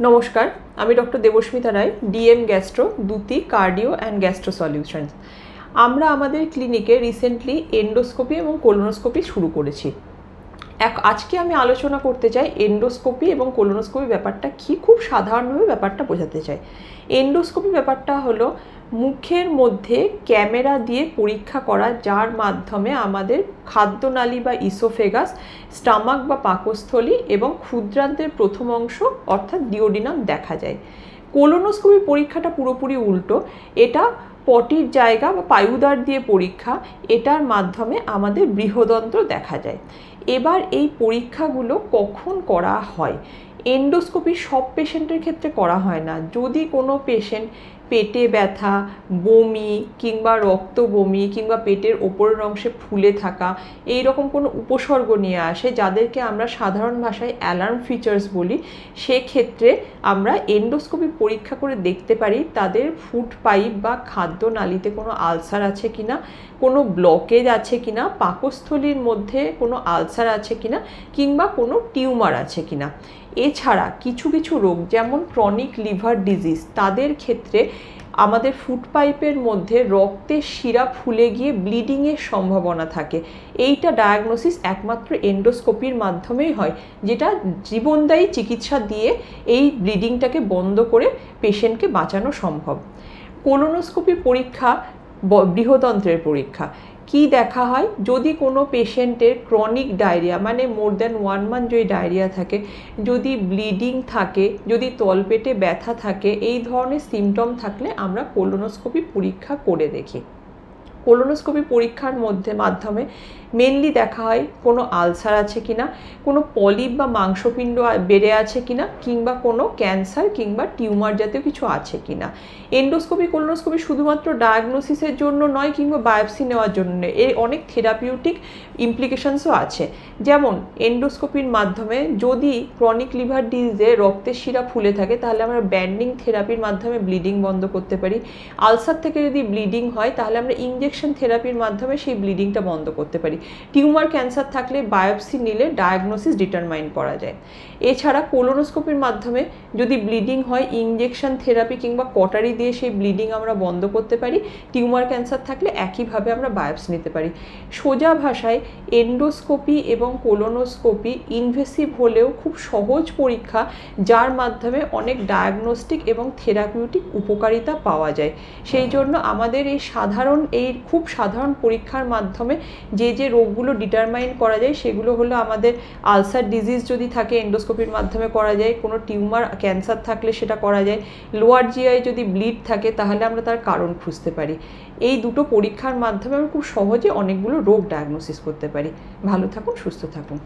নমস্কার, আমি doctor Debasmita Roy, DM gastro, Dyuti cardio and gastro solutions. আমরা আমাদের ক্লিনিকে রিসেন্টলি এন্ডোস্কোপি এবং কোলোনোস্কোপি শুরু করেছি। আজকে আমি আলোচনা করতে চাই এন্ডোস্কোপি এবং কোলোনোস্কোপি ব্যাপারটা কি, খুব সাধারণভাবে ব্যাপারটা বোঝাতে চাই। এন্ডোস্কোপি ব্যাপারটা হলো মুখের মধ্যে ক্যামেরা দিয়ে পরীক্ষা করা, যার মাধ্যমে আমাদের খাদ্যনালী বা ইসোফেগাস, স্টামাক বা পাকস্থলী এবং ক্ষুদ্রান্তের প্রথম অংশ অর্থাৎ ডিওডিনাম দেখা যায়। কোলোনোস্কোপি পরীক্ষাটা পুরোপুরি উল্টো। এটা পটির জায়গা বা পায়ুদার দিয়ে পরীক্ষা, এটার মাধ্যমে আমাদের বৃহদন্ত্র দেখা যায়। এবার এই পরীক্ষাগুলো কখন করা হয়? এন্ডোস্কোপি সব পেশেন্টের ক্ষেত্রে করা হয় না। যদি কোনো পেশেন্ট পেটে ব্যথা, বমি কিংবা রক্ত বমি কিংবা পেটের ওপরের অংশে ফুলে থাকা এই রকম কোনো উপসর্গ নিয়ে আসে, যাদেরকে আমরা সাধারণ ভাষায় অ্যালার্ম ফিচার্স বলি, সেক্ষেত্রে আমরা এন্ডোস্কোপি পরীক্ষা করে দেখতে পারি তাদের ফুড পাইপ বা খাদ্যনালীতে কোনো আলসার আছে কিনা, কোনো ব্লকেজ আছে কিনা, পাকস্থলীর মধ্যে কোনো আলসার আছে কিনা, কিংবা কোনো টিউমার আছে কিনা। এছাড়া কিছু কিছু রোগ যেমন ক্রনিক লিভার ডিজিজ, তাদের ক্ষেত্রে আমাদের ফুড পাইপের মধ্যে রক্তের শিরা ফুলে গিয়ে ব্লিডিংয়ের সম্ভাবনা থাকে। এইটা ডায়াগনোসিস একমাত্র এন্ডোস্কোপির মাধ্যমেই হয়, যেটা জীবনদায়ী চিকিৎসা দিয়ে এই ব্লিডিংটাকে বন্ধ করে পেশেন্টকে বাঁচানো সম্ভব। কোলোনোস্কোপি পরীক্ষা বৃহদন্ত্রের পরীক্ষা। কি দেখা হয়? যদি কোনো পেশেন্টের ক্রনিক ডায়রিয়া মানে মোর দ্যান 1 মান্থ যদি ডায়রিয়া থাকে, যদি ব্লিডিং থাকে, যদি তলপেটে ব্যথা থাকে, এই ধরনের সিমটম থাকলে আমরা কোলোনোস্কোপি পরীক্ষা করে দেখি। কোলোনোস্কোপি পরীক্ষার মাধ্যমে মেনলি দেখা হয় কোনো আলসার আছে কিনা, কোনো পলিপ বা মাংসপিণ্ড বেড়ে আছে কিনা, কিংবা কোনো ক্যান্সার কিংবা টিউমার জাতীয় কিছু আছে কিনা। এন্ডোস্কোপি কোলোনোস্কোপি শুধুমাত্র ডায়াগনোসিসের জন্য নয় কিংবা বায়োপসি নেওয়ার জন্য নয়, এর অনেক থেরাপিউটিক ইমপ্লিকেশনসও আছে। যেমন এন্ডোস্কোপির মাধ্যমে যদি ক্রনিক লিভার ডিজিজে রক্তের শিরা ফুলে থাকে, তাহলে আমরা ব্যান্ডিং থেরাপির মাধ্যমে ব্লিডিং বন্ধ করতে পারি। আলসার থেকে যদি ব্লিডিং হয়, তাহলে আমরা ইনজেকশন থেরাপির মাধ্যমে সেই ব্লিডিংটা বন্ধ করতে পারি। টিউমার ক্যান্সার থাকলে বায়োপসি নিলে ডায়াগনোসিস ডিটারমাইন করা যায়। এছাড়া কোলোনোস্কোপির মাধ্যমে যদি ব্লিডিং হয়, ইনজেকশন থেরাপি কিংবা কটারি দিয়ে সেই ব্লিডিং আমরা বন্ধ করতে পারি। টিউমার ক্যান্সার থাকলে একইভাবে আমরা বায়োপসি নিতে পারি। সোজা ভাষায় এন্ডোস্কোপি এবং কোলোনোস্কোপি ইনভেসিভ হলেও খুব সহজ পরীক্ষা, যার মাধ্যমে অনেক ডায়াগনস্টিক এবং থেরাপিউটিক উপকারিতা পাওয়া যায়। সেই জন্য আমাদের এই খুব সাধারণ পরীক্ষার মাধ্যমে যে রোগগুলো ডিটারমাইন করা যায়, সেগুলো হলো আমাদের আলসার ডিজিজ যদি থাকে এন্ডোস্কোপির মাধ্যমে করা যায়, কোনো টিউমার ক্যান্সার থাকলে সেটা করা যায়, লোয়ার জিআই যদি ব্লিড থাকে তাহলে আমরা তার কারণ খুঁজতে পারি। এই দুটো পরীক্ষার মাধ্যমে আমরা খুব সহজে অনেকগুলো রোগ ডায়াগনোসিস করতে পারি। ভালো থাকুন, সুস্থ থাকুন।